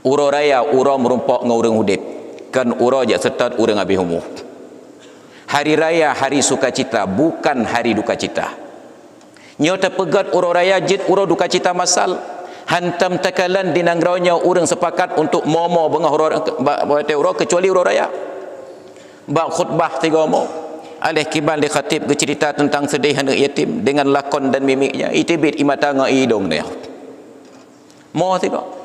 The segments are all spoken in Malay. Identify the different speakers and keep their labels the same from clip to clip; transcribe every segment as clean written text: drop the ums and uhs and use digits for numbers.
Speaker 1: Uro raya uro merumpak dengan orang hudib. Kan uro je setat orang habis umur. Hari raya hari sukacita, bukan hari duka cita. Nyo terpegat uro raya jid uro duka cita masal. Hantam takalan di nanggraunya orang sepakat untuk momo bengah uro kecuali uro raya. Bak khutbah 3 mo. Alih kibal di khatib bercerita tentang sedih anak yatim dengan lakon dan mimiknya. Itibit imata nga hidung dia. Mo tengok.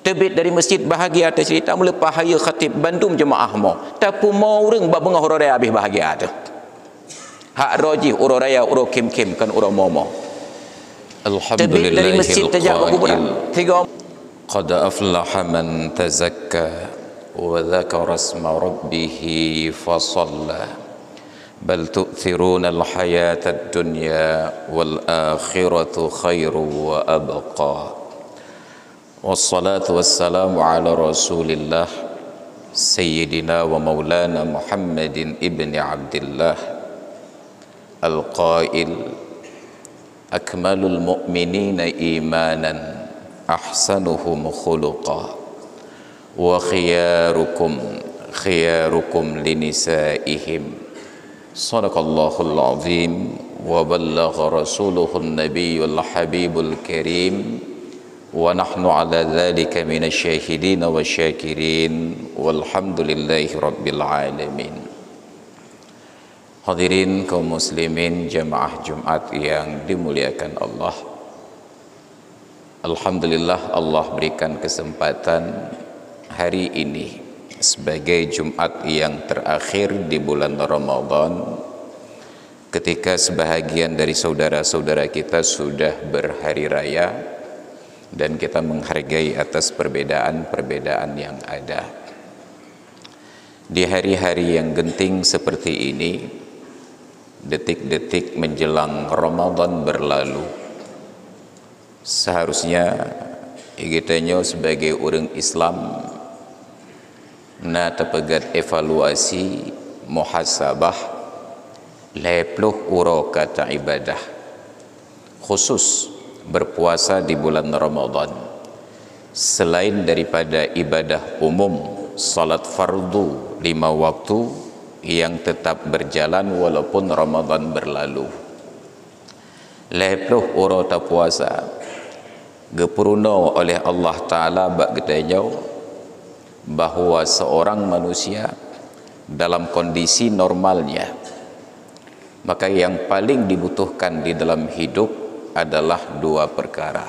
Speaker 1: Terbit dari masjid bahagia atas cerita melepas haya khatib bandum jemaah mo. Tapi mo orang bak bengah uro raya habis bahagia tu. Hak roji uro raya uro kim-kim kan uro momo.
Speaker 2: Alhamdulillah
Speaker 1: dari masjid tajak kuburan 3
Speaker 2: qad aflaha man tazakka wa dzakara isma rabbih fa shalla bal tu'thiruna al-hayata ad-dunya wal akhiratu khairu wa abqa wassalatu wassalamu ala rasulillah sayyidina wa maulana Muhammadin ibni Abdillah al-qail akmalul mu'minina imanan ahsanuhum khuluqa wa khiyarukum linisaihim sadaqallahul azim wa ballagha rasuluhun nabiyyul habibul karim wa nahnu ala dhalika minasy syahidin wa syakirin walhamdulillahi rabbil alamin. Hadirin kaum muslimin jamaah Jumat yang dimuliakan Allah. Alhamdulillah Allah berikan kesempatan hari ini sebagai Jumat yang terakhir di bulan Ramadan, ketika sebahagian dari saudara-saudara kita sudah berhari raya dan kita menghargai atas perbedaan-perbedaan yang ada. Di hari-hari yang genting seperti ini, detik-detik menjelang Ramadan berlalu, seharusnya kita sebagai orang Islam na terpegat evaluasi muhasabah lepluh uro kata ibadah, khusus berpuasa di bulan Ramadan. Selain daripada ibadah umum, salat fardu 5 waktu yang tetap berjalan walaupun Ramadan berlalu. Lepluh uro ta puasa gepurno oleh Allah Ta'ala bak gedanyau bahawa seorang manusia dalam kondisi normalnya, maka yang paling dibutuhkan di dalam hidup adalah 2 perkara.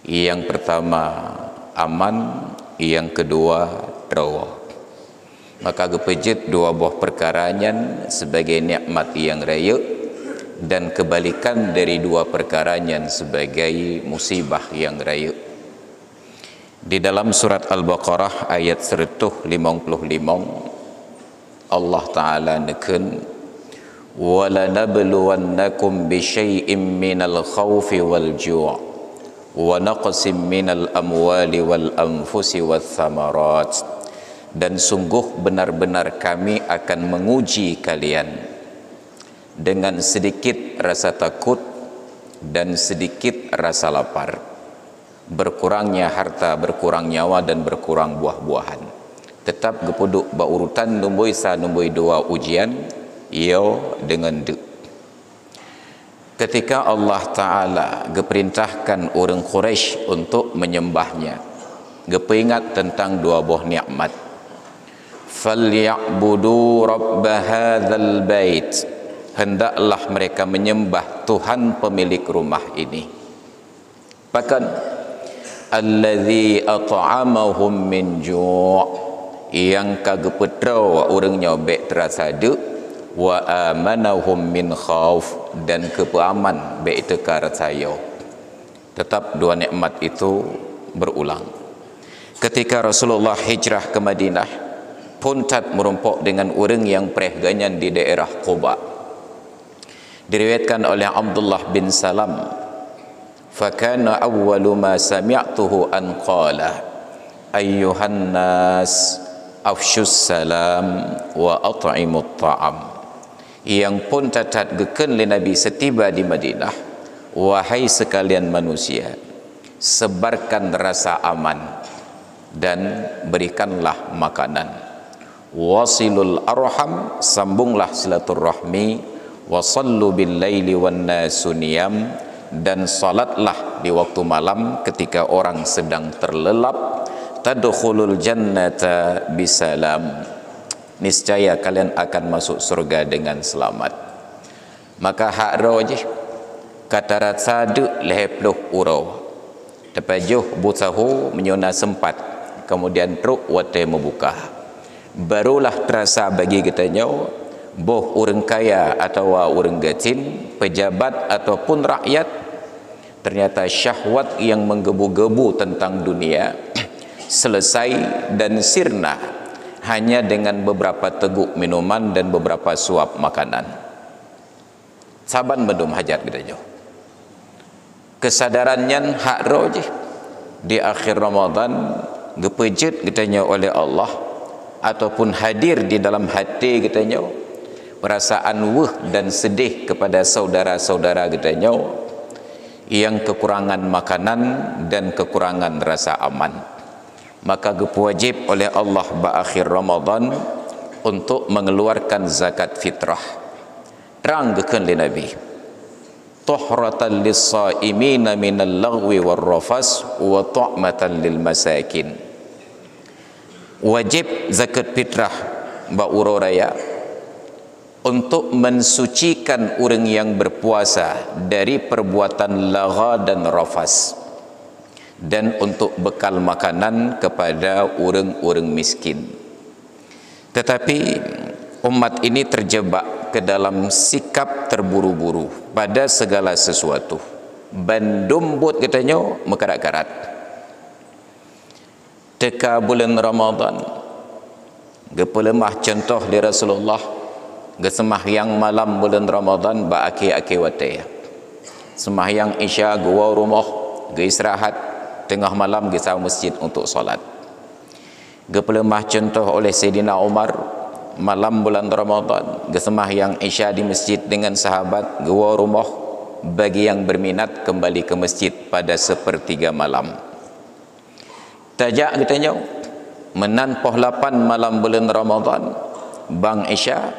Speaker 2: Yang pertama aman, yang kedua tawa. Maka gepejit 2 buah perkaranya sebagai nikmat yang raya, dan kebalikan dari 2 perkaranya sebagai musibah yang raya. Di dalam surat Al-Baqarah ayat 155 Allah Ta'ala neken وَلَنَبْلُوَنَّكُمْ بِشَيْءٍ مِّنَ الْخَوْفِ وَالْجُوعِ وَنَقْصٍ مِّنَ الْأَمْوَالِ وَالْأَنفُسِ وَالثَّمَرَاتِ. Dan sungguh benar-benar kami akan menguji kalian dengan sedikit rasa takut dan sedikit rasa lapar, berkurangnya harta, berkurang nyawa, dan berkurang buah-buahan. Tetap gepuduk baurutan nombor 1 nombor 2 ujian yo dengan de. Ketika Allah Ta'ala geperintahkan orang Quraisy untuk menyembahnya, gepingat tentang 2 buah nikmat. Falyabudu rabb hadzal bait, hendaklah mereka menyembah Tuhan pemilik rumah ini. Bahkan allazi at'amahum min ju', yang kagepetrau orang nyobek terasa de, wa amanahum min khauf, dan kepaman baik tekar saya. Tetap 2 nikmat itu berulang. Ketika Rasulullah hijrah ke Madinah, puntat merumpok dengan orang yang perehganyan di daerah Quba. Diriwayatkan oleh Abdullah bin Salam, fakana awwalu ma sami'tuhu an qala ayyuhan nas afshus salam wa at'imut ta'am. Yang pun tatat geken le Nabi setiba di Madinah, wahai sekalian manusia, sebarkan rasa aman dan berikanlah makanan. Wasilul arham, sambunglah silaturahmi. Wasallu bil laili wan nasu niyam, dan salatlah di waktu malam ketika orang sedang terlelap. Tadkhulul jannata bisalam, niscaya kalian akan masuk surga dengan selamat. Maka hak rojih kata rasadu lehepluh urau tepajuh butahu menyona sempat, kemudian truk wate membuka, barulah terasa bagi kita nyaw boh orang kaya atau orang gatin, pejabat ataupun rakyat, ternyata syahwat yang menggebu-gebu tentang dunia selesai dan sirna hanya dengan beberapa teguk minuman dan beberapa suap makanan. Saban bedum hajat kita jauh. Kesadarannya hak rojih di akhir Ramadan gepejit kitanya oleh Allah, ataupun hadir di dalam hati kitanya perasaan wuh dan sedih kepada saudara-saudara kitanya yang kekurangan makanan dan kekurangan rasa aman. Maka wajib oleh Allah berakhir Ramadan untuk mengeluarkan zakat fitrah. Terang gekan li Nabi, tuhratan lis-saimina minal lagwi war rafas wa tu'matan lil masakin. Wajib zakat fitrah ba uraya untuk mensucikan orang yang berpuasa dari perbuatan lagha dan rafas, dan untuk bekal makanan kepada orang-orang miskin. Tetapi umat ini terjebak ke dalam sikap terburu-buru pada segala sesuatu. Bandum buat katanya mekarat-karat. Teka bulan Ramadan, gepelemah contoh di Rasulullah, gesemahyang malam bulan Ramadan ba aki-aki wate. Semahyang Isya gua rumah, ge istirahat, tengah malam ke masjid untuk solat. Gepelemah contoh oleh Sayyidina Umar, malam bulan Ramadan gesemahyang Isya di masjid dengan sahabat, gua rumah bagi yang berminat kembali ke masjid pada sepertiga malam. Tajak katanya menan pohlapan malam bulan Ramadan bang Isya,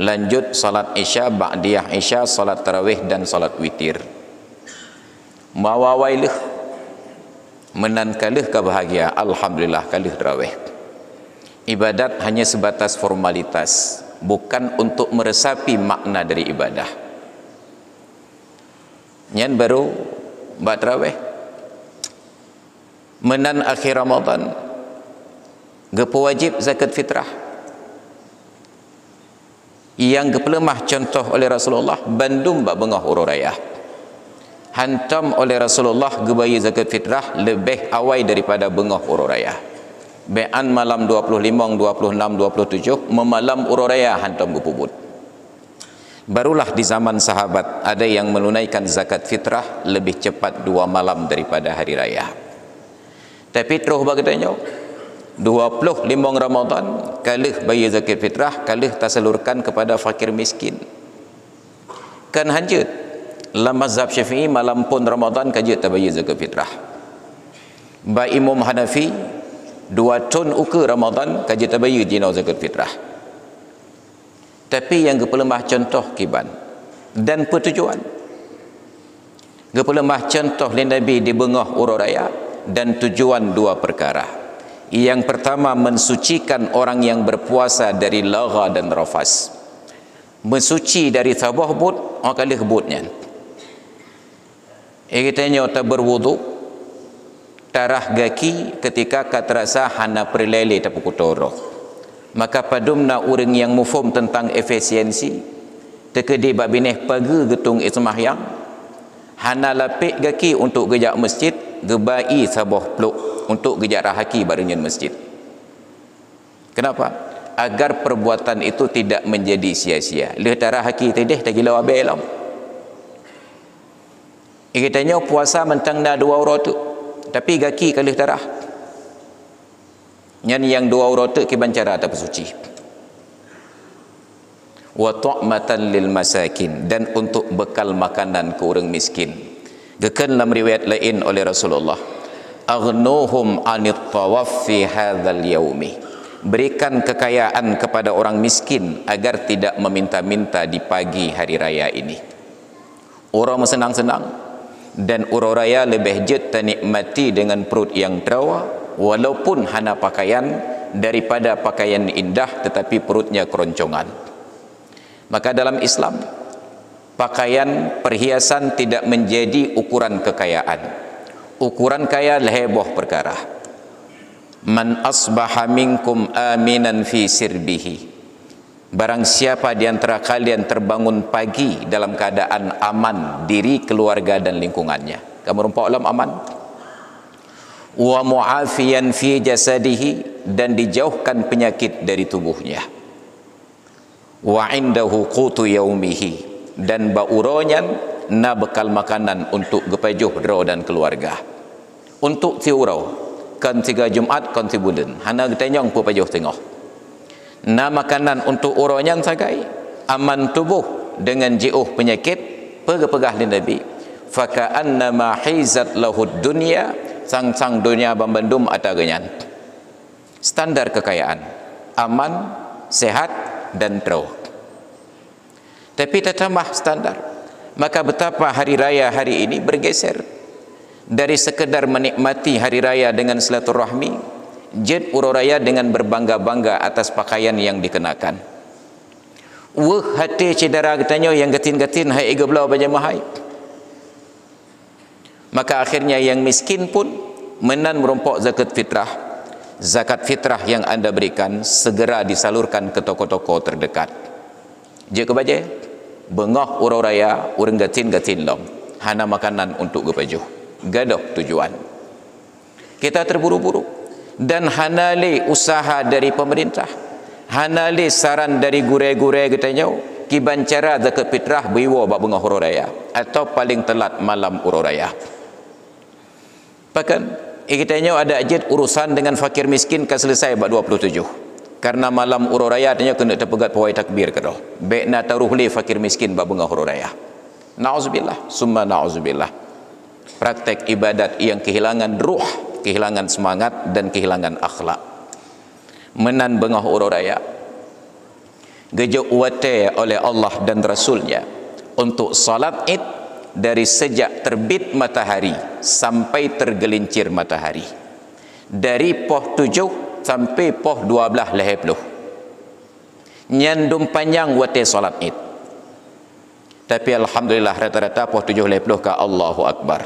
Speaker 2: lanjut salat Isya, ba'diyah Isya, salat tarawih dan salat witir. Mawawailuh menan kalih kebahagiaan, alhamdulillah kalih tarawih. Ibadat hanya sebatas formalitas, bukan untuk meresapi makna dari ibadah. Nyan baru buat tarawih menan akhir Ramadan gepo wajib zakat fitrah yang gepelemah contoh oleh Rasulullah bandum bak bengah ururayah, hantam oleh Rasulullah gebayi zakat fitrah lebih awal daripada bengah ururayah. Be'an malam 25, 26, 27 memalam ururayah hantam gepubut. Barulah di zaman sahabat ada yang menunaikan zakat fitrah lebih cepat 2 malam daripada hari raya. Tapi terus bagainya 25 Ramadan kalih bayi zakat fitrah, kalih tersalurkan kepada fakir miskin. Kan hanjut dalam mazhab Syafi'i malam pun Ramadan kajut tabayi zakat fitrah. Ba Imam Hanafi 2 ton ukur Ramadan kajut tabayi jina zakat fitrah. Tapi yang gepelemah contoh kiban dan pertujuan, gepelemah contoh li Nabi di bengah ururaya dan tujuan 2 perkara. Yang pertama, mensucikan orang yang berpuasa dari lagha dan rafas, mensuci dari sabah but kali kebutnya. Kitanya tak berwudu, tarah gaki ketika katerasa hana perlele tapukutoro. Maka padumna orang yang mufum tentang efisiensi tekedi babineh pagi getung ismahyang hana lapik gaki untuk gejak masjid, gebai sabah pluk untuk gejak rahaki barunya masjid. Kenapa? Agar perbuatan itu tidak menjadi sia-sia. Leh tarah haki tedeh tak gila abelam. Ikatanya puasa mentang na 2 aurat tu, tapi gaki kalih tarah. Yang 2 aurat tu kiban cara tak bersuci. Wa tu'matan lil masakin, dan untuk bekal makanan ke orang miskin. Gekan dalam riwayat lain oleh Rasulullah, aghnuhum anit tawaf fi hadzal yaumi, berikan kekayaan kepada orang miskin agar tidak meminta-minta di pagi hari raya ini. Orang senang-senang dan orang raya lebih jet nikmati dengan perut yang terawa walaupun hana pakaian daripada pakaian indah tetapi perutnya keroncongan. Maka dalam Islam, pakaian perhiasan tidak menjadi ukuran kekayaan. Ukuran kaya leheboh perkara. Man asbaha minkum aminan fi sirbihi, barang siapa di antara kalian terbangun pagi dalam keadaan aman diri, keluarga dan lingkungannya. Kamu rumpak alam aman. Wa mu'afiyan fi jasadihi, dan dijauhkan penyakit dari tubuhnya. Wa indahu qutu yaumihi, dan bauronyan na bekal makanan untuk gepajuh ro dan keluarga. Untuk tiurau kan 3 Jumaat kan 3 bulan hana getanyong pu pajuh tengah. Na makanan untuk uronyan sagai aman tubuh dengan jiuh penyakit pegah-pegah li Nabi. Fa ka'annama hizat lahud dunya, sang-sang dunia bambandum ataganyan. Standar kekayaan aman, sehat dan terau. Tapi tetambah standar. Maka betapa hari raya hari ini bergeser dari sekedar menikmati hari raya dengan silaturahmi, jid uro raya dengan berbangga-bangga atas pakaian yang dikenakan. Wah hati cedera katanya yang gatin-gatin hai geblau bajamahai. Maka akhirnya yang miskin pun menan merompok zakat fitrah. Zakat fitrah yang anda berikan segera disalurkan ke toko-toko terdekat. Je kebaje bengah uro raya urang gatin-gatin long hana makanan untuk gepajuh gadoh tujuan. Kita terburu-buru dan hanale usaha dari pemerintah, hanale saran dari gure-gure katanya kiban cara zakat fitrah biwa bab bengah uro raya atau paling telat malam uro raya. Bahkan katanya ada ajit urusan dengan fakir miskin kan selesai bab 27. Karena malam uro raya tanya kena terpegat pawai takbir ke doh. Baik na taruh li fakir miskin bab bengah uro raya. Nauzubillah, summa nauzubillah. Praktek ibadat yang kehilangan ruh, kehilangan semangat dan kehilangan akhlak. Menan bengah uro raya. Gejuk wate oleh Allah dan Rasulnya untuk salat Id dari sejak terbit matahari sampai tergelincir matahari. Dari poh 7 sampai poh 12 lehepluh nyandum panjang wate salat Id. Tapi alhamdulillah rata-rata poh 7 lehepluh ka Allahu Akbar.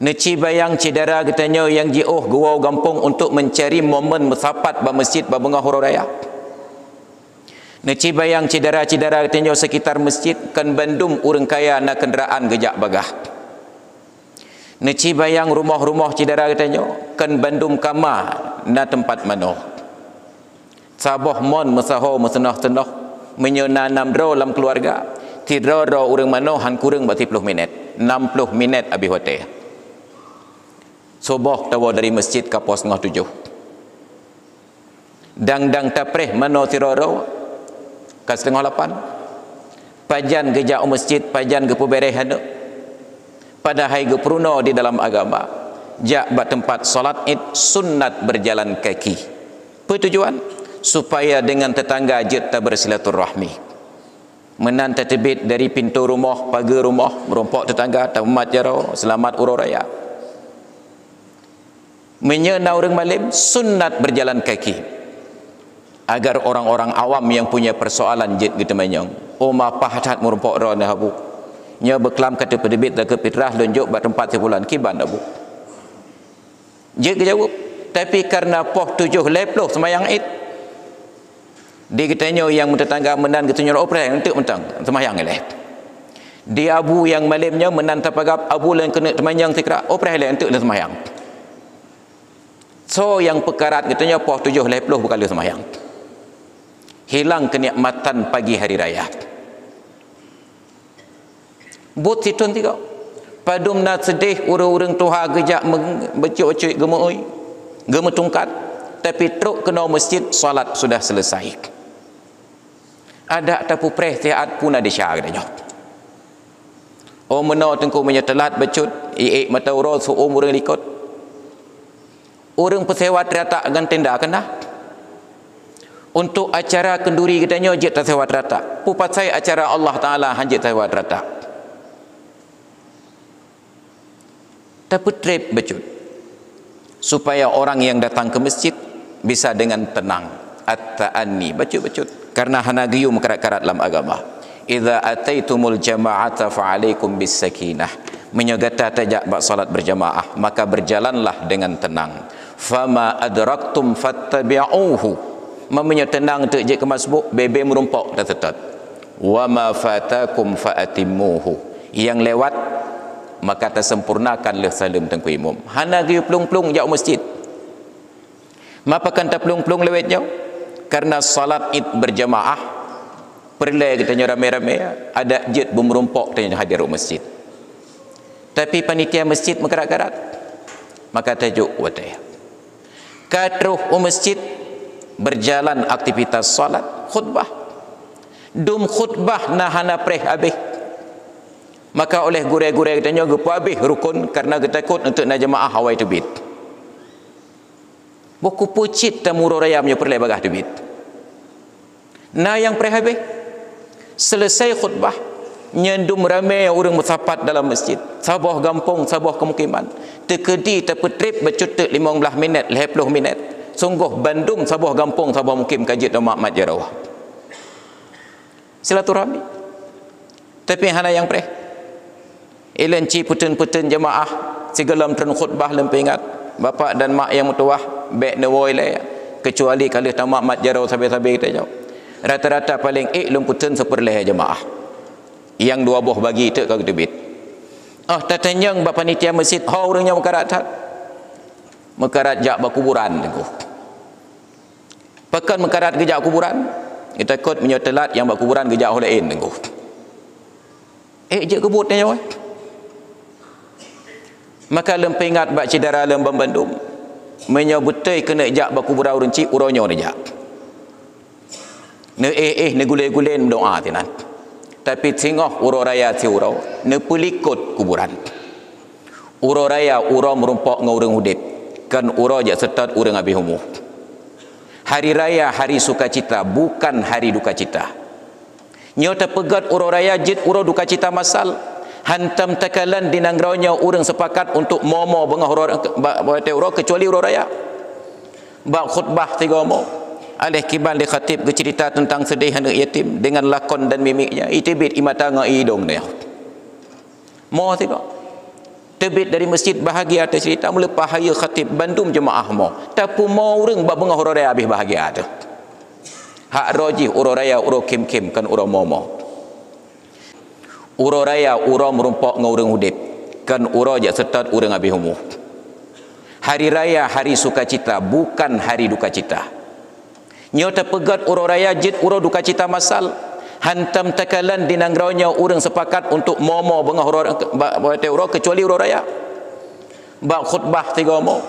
Speaker 2: Neci bayang cedera katanya yang jauh gua gampung untuk mencari momen mesapat ba masjid ba bengah huru raya. Neci bayang cedera-cedera katanya sekitar masjid kan bandum urang kaya na kenderaan gejak bagah. Neci bayang rumah-rumah cedera katanya kan bandum kama na tempat mano. Saboh mon mesaho mesenah-senah menyona 6 dro dalam keluarga. Tidro ro urang mano han kurang 30 minit. 60 minit abi hotel. Subuh tawa dari masjid ke pos 7. Dang-dang tapreh mano tiroro ke 7:30. Pajan gejak masjid, pajan ke puberehan. Pada hari gepruno di dalam agama jak bat tempat solat Id sunnat berjalan kaki. Pertujuan supaya dengan tetangga jid tak bersilaturahmi. Menan tertebit dari pintu rumah, pagar rumah, merompok tetangga, tamat jaro, selamat uro raya. Menyena orang malim sunnat berjalan kaki. Agar orang-orang awam yang punya persoalan jid gitu menyong. Oh mapahat merompok ro na habu. Nya berkelam kata pedebit zakat fitrah lunjuk bat tempat sebulan kiban abu. Dia jawab, tapi karena poh 7 leploh semayang Id. Dia katanya yang tetangga menan katanya operasi untuk mentang semayang eleh. Dia abu yang malimnya menan tapagap abu lain kena semayang tikra operasi eleh untuk semayang. So yang pekarat katanya poh 7 leploh berkali semayang. Hilang kenikmatan pagi hari raya. But situn tiga padum na sedih urang-urang tuha gejak becuk-becuk gemeoi geme tungkat tapi truk kena masjid solat sudah selesai. Ada tapu preh tiat pun ada syar katanya. Oh mena tengku menyetelat becut iik mata uro suum urang likut urang pesewa teratak dengan tenda kena untuk acara kenduri katanya jit tak sewa teratak pupat saya acara Allah Ta'ala hanjit sewa teratak tapi trip becut supaya orang yang datang ke masjid bisa dengan tenang at-ta'anni becut karena hanagiyu mekarat-karat dalam agama idza ataitumul jama'ata fa'alaikum bis sakinah menyegata tajak bak salat berjamaah maka berjalanlah dengan tenang fama adraktum fattabi'uhu memenya tenang tu je ke masbuk bebe merumpok dah tetap wa ma fatakum fa'atimuhu yang lewat maka tersempurnakanlah salim tengku imam hana gi plung-plung jauh masjid mapakan tak plung-plung lewat jauh karena salat id berjamaah perlai katanya ramai-ramai ada jet merumpok tanya hadir masjid tapi panitia masjid mekarat-karat maka tajuk wataya katruh masjid berjalan aktivitas salat khutbah dum khutbah nahana preh habis maka oleh gurai-gurai katanya gepa habis rukun karena ketakut untuk na jemaah hawai tebit buku pucit tamuro raya punya perlai bagah tebit na yang preh habis selesai khutbah nyendum ramai orang bersapat dalam masjid sabah gampung sabah kemukiman tekedi terpetrip bercutuk 15 minit 20 minit sungguh Bandung sabah gampung sabah mukim kajit dan mak jarawah silaturahmi tapi hana yang preh ilanci putun-putun jemaah segelam tren khutbah lempih ingat bapa dan mak yang mutuah baik nawoi lah kecuali kalau tamak mat jarau sabi-sabi kita jauh rata-rata paling lumputun seperleh jemaah yang dua buah bagi itu kau debit tatanyang bapa panitia masjid orangnya mekarat jak berkuburan tengku pekan mekarat gejak kuburan kita ikut menyetelat yang berkuburan gejak olain tengku je kebut ni jawab maka lempih ingat bak cidara lembam Bandung menyebutai kena jak berkuburan urinci uronyo ni jak ne gulai-gulai doa tinan tapi tengok uro raya si uro ne pelikut kuburan uro raya uro merumpok ngurang hudip kan uro je setat urang habis umur hari raya hari sukacita bukan hari duka cita nyota pegat uro raya jid uro duka cita masal hantam takalan dinanggraunya urang sepakat untuk momo bengah uro kecuali uro raya bak khutbah tiga momo alih kibal di khatib bercerita tentang sedih anak yatim dengan lakon dan mimiknya itibit imata ngaidong dia mo tiga tebit dari masjid bahagia atas cerita melepah haya khatib bandum jemaah mo tapi mau orang babengah uro raya habis bahagia tu hak roji uro raya uro kim-kim kan uro momo uro raya uro merumpok ngurang hudip kan uro je setat urang habis umur hari raya hari sukacita bukan hari duka cita nyota pegat uro raya jid uro duka cita masal hantam takalan dinanggraunya urang sepakat untuk momo bengah uro kecuali uro raya bak khutbah tiga mo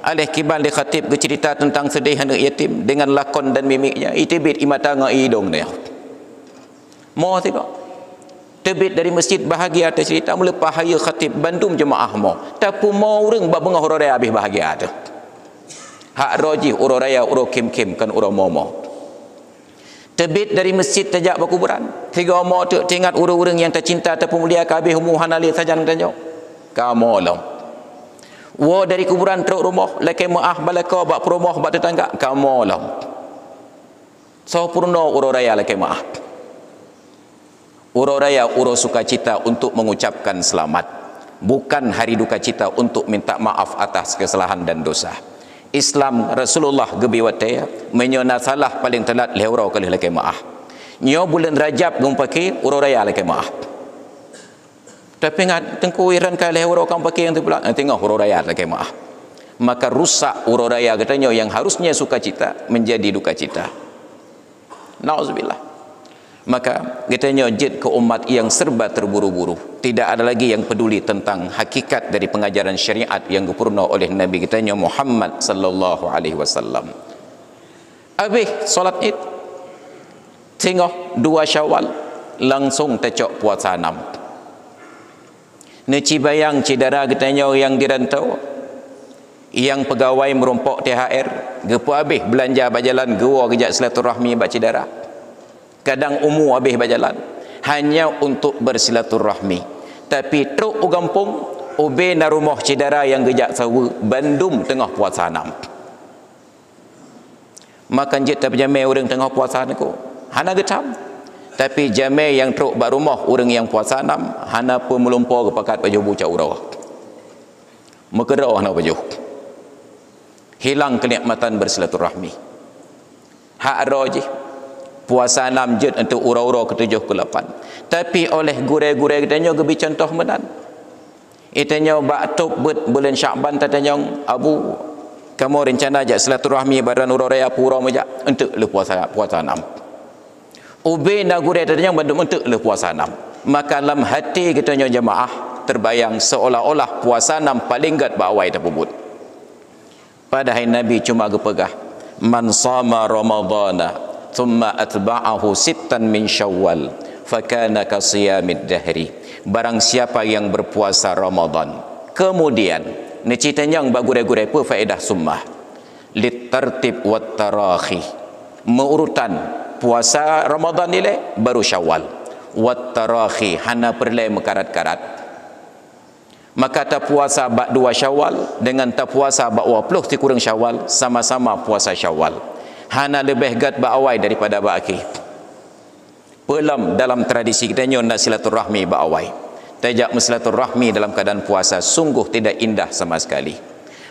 Speaker 2: alih kibal di khatib bercerita tentang sedih anak yatim dengan lakon dan mimiknya itibit imata ngaidong dia mo tiga tebit dari masjid bahagia atas cerita melepah haya khatib bandum jemaah mo tapi mau orang bengah uro raya habis bahagia tu hak roji uro raya uro kim-kim kan uro momo tebit dari masjid tajak berkuburan tiga omo tu ingat urang-urang yang tercinta terpemulia kabeh umuhan alih sajan tanjau kamu long wo dari kuburan teruk rumah lakai maah balaka bak perumah bak tetangga kamu long so purno uro raya lakai maah uro raya uro sukacita untuk mengucapkan selamat bukan hari duka cita untuk minta maaf atas kesalahan dan dosa Islam Rasulullah gebiwataya menyona salah paling telat lehurau kali lakai maah nyo bulan Rajab gumpaki uro raya lakai maah tapi ngat tengku iran kali lehurau kam paki yang tu pula tengok uro raya lakai maah maka rusak uro raya katanya yang harusnya sukacita menjadi duka cita nauzubillah maka katanya jid ke umat yang serba terburu-buru tidak ada lagi yang peduli tentang hakikat dari pengajaran syariat yang dipurna oleh Nabi katanya Muhammad sallallahu alaihi wasallam habis solat id tengok 2 Syawal langsung tecok puasa 6
Speaker 1: Neci bayang cidara getanya yang dirantau, yang pegawai merompok THR, gepu habis belanja bajalan gewa kejak silaturahmi bak cidara. Kadang umur habis bajalan hanya untuk bersilaturahmi. Tapi truk ugampung ube na rumah cidara yang gejak sawa bandum tengah puasa 6. Makan jet tapi jamai orang tengah puasa ni ko hana getam. Tapi jamai yang truk bak rumah orang yang puasa 6 hana pun melumpur ke pakat baju bucak urau. Mekerah nak baju. Hilang kenikmatan bersilaturahmi. Hak roji puasa 6 jet untuk urau-urau ke-7 ke-8. Tapi oleh gure-gure katanya gebi contoh menan. Itanya bak tok bulan Syakban tatanya abu kamu rencana ajak silaturahmi badan urau raya pura majak untuk le puasa 6. Ube na gure tatanya bandung untuk le puasa 6. Maka dalam hati katanya jemaah terbayang seolah-olah puasa 6 paling gat bawai terbubut. Padahal Nabi cuma gepegah man sama ramadhana thumma atba'ahu sittan min syawal fakana kasiyamid dahri. Barang siapa yang berpuasa Ramadan kemudian necitanya yang bagure-gure apa faedah summah litartib wat tarakhi, meurutan puasa Ramadan nilai baru Syawal, wat tarakhi hana perlai mekarat-karat. Maka tak puasa bak 2 Syawal dengan tak puasa bak 20 ti kurang Syawal sama-sama puasa Syawal. Hana lebih gat bak awai daripada bak akhir. Pelam dalam tradisi kita nak silaturahmi bak awai. Tajak silaturahmi dalam keadaan puasa sungguh tidak indah sama sekali.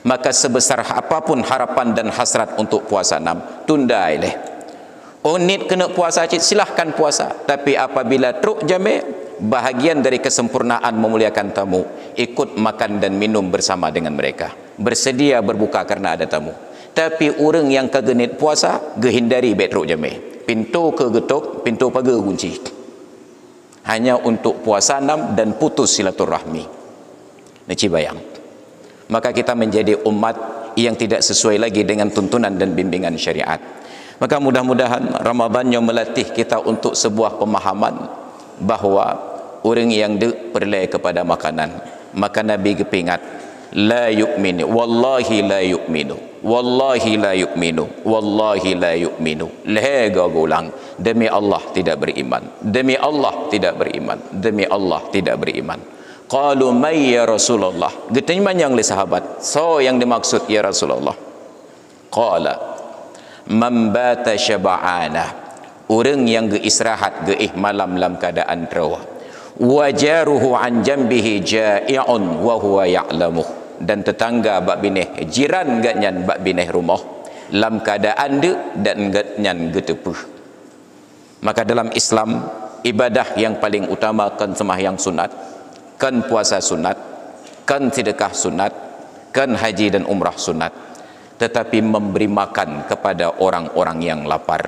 Speaker 1: Maka sebesar apapun harapan dan hasrat untuk puasa 6, tunda ileh. Nit kena puasa cik, silahkan puasa. Tapi apabila truk jamai, bahagian dari kesempurnaan memuliakan tamu, ikut makan dan minum bersama dengan mereka. Bersedia berbuka karena ada tamu. Tapi orang yang kegenit puasa, gehindari bet truk jamai. Pintu kegetuk, pintu pagar kunci. Hanya untuk puasa 6 dan putus silaturahmi. Neci bayang. Maka kita menjadi umat yang tidak sesuai lagi dengan tuntunan dan bimbingan syariat. Maka mudah-mudahan Ramadan yang melatih kita untuk sebuah pemahaman bahawa orang yang perlai kepada makanan. Maka Nabi kepingat la yu'minu wallahi la yu'minu wallahi la yu'minu wallahi la yu'minu. Lega gulang, demi Allah tidak beriman, demi Allah tidak beriman, demi Allah tidak beriman. Qalu may ya Rasulullah, getanya yang le sahabat, so yang dimaksud ya Rasulullah. Qala man bata syaba'ana, orang yang geistirahat geih malam dalam keadaan terawa, wajaruhu an jambihi ja'i'un wa huwa ya'lamuh, dan tetangga bak bineh jiran gatnyan bak bineh rumah dalam keadaan de dan gatnyan getepuh. Maka dalam Islam ibadah yang paling utama kan sembahyang sunat, kan puasa sunat, kan sedekah sunat, kan haji dan umrah sunat. Tetapi memberi makan kepada orang-orang yang lapar,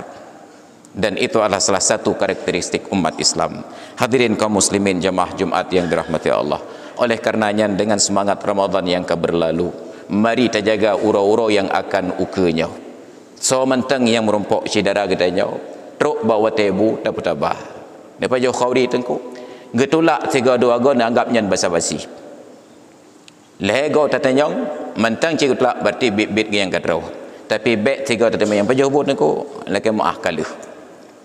Speaker 1: dan itu adalah salah satu karakteristik umat Islam. Hadirin kaum muslimin jemaah Jumat yang dirahmati Allah. Oleh karenanya dengan semangat Ramadan yang berlalu, mari kita jaga urau-urau yang akan ukenya. So mentang yang merompok cidara gedanya, truk bawa tebu dapat-dapat. Lepas jauh khawri tengku, getulak 3-2 gon anggapnya basa-basi. Lego tatanyong mentang cikgu telak berarti bit-bit yang kadraw. Tapi bet 3 tatanyong pajoh bot nako laki maah kaluh.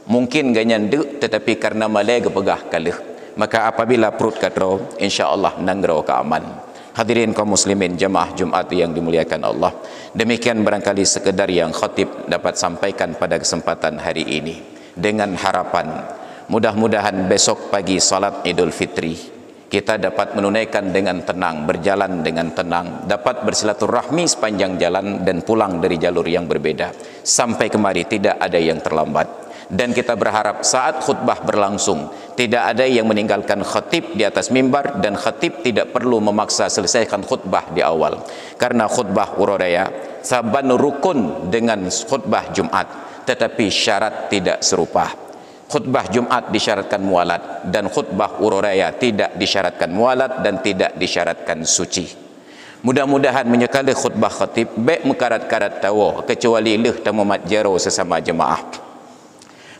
Speaker 1: Mungkin ganyan dek tetapi karena malega pegah kaluh. Maka apabila perut kadraw, insya-Allah nangraw ka aman. Hadirin kaum muslimin jemaah Jumat yang dimuliakan Allah. Demikian barangkali sekedar yang khatib dapat sampaikan pada kesempatan hari ini, dengan harapan mudah-mudahan besok pagi salat Idul Fitri kita dapat menunaikan dengan tenang, berjalan dengan tenang, dapat bersilaturahmi sepanjang jalan dan pulang dari jalur yang berbeda. Sampai kemari tidak ada yang terlambat. Dan kita berharap saat khutbah berlangsung, tidak ada yang meninggalkan khatib di atas mimbar, dan khatib tidak perlu memaksa selesaikan khutbah di awal. Karena khutbah uraya saban rukun dengan khutbah Jumat, tetapi syarat tidak serupa. Khutbah Jumat disyaratkan mualat, dan khutbah uraya tidak disyaratkan mualat dan tidak disyaratkan suci. Mudah-mudahan menyekali khutbah khatib baik mekarat-karat tawa kecuali leh tamu matjaro sesama jemaah.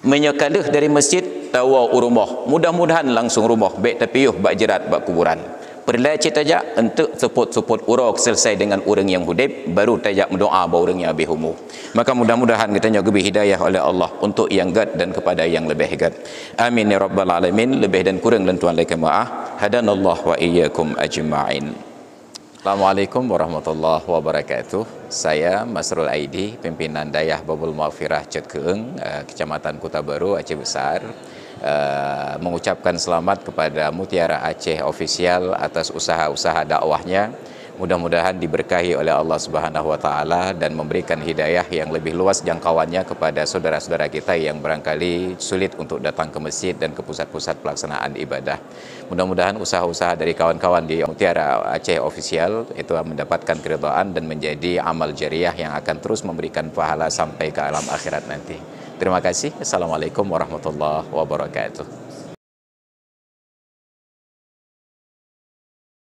Speaker 1: Menyekali dari masjid tawa urumah, mudah-mudahan langsung rumah baik tapi yuh bak jerat bak kuburan. perlu cerita tajak untuk support urang selesai dengan orang yang hudib, baru tajak mendoa bau orang yang habis umur. Maka mudah-mudahan kita juga beri hidayah oleh Allah untuk yang gad dan kepada yang lebih gad. Amin ya rabbal alamin. Lebih dan kurang dan tuan lekah maaf. Hadanallahu wa iyyakum ajma'in. Assalamualaikum warahmatullahi wabarakatuh. Saya Masrul Aidi, pimpinan Dayah Babul Maghfirah Cet Keeng, Kecamatan Kota Baru, Aceh Besar. Mengucapkan selamat kepada Mutiara Aceh Official atas usaha-usaha dakwahnya. Mudah-mudahan diberkahi oleh Allah Subhanahu wa taala dan memberikan hidayah yang lebih luas jangkauannya kepada saudara-saudara kita yang barangkali sulit untuk datang ke masjid dan ke pusat-pusat pelaksanaan ibadah. Mudah-mudahan usaha-usaha dari kawan-kawan di Mutiara Aceh Official itu mendapatkan keridhaan dan menjadi amal jariah yang akan terus memberikan pahala sampai ke alam akhirat nanti. Terima kasih. Assalamualaikum warahmatullahi wabarakatuh.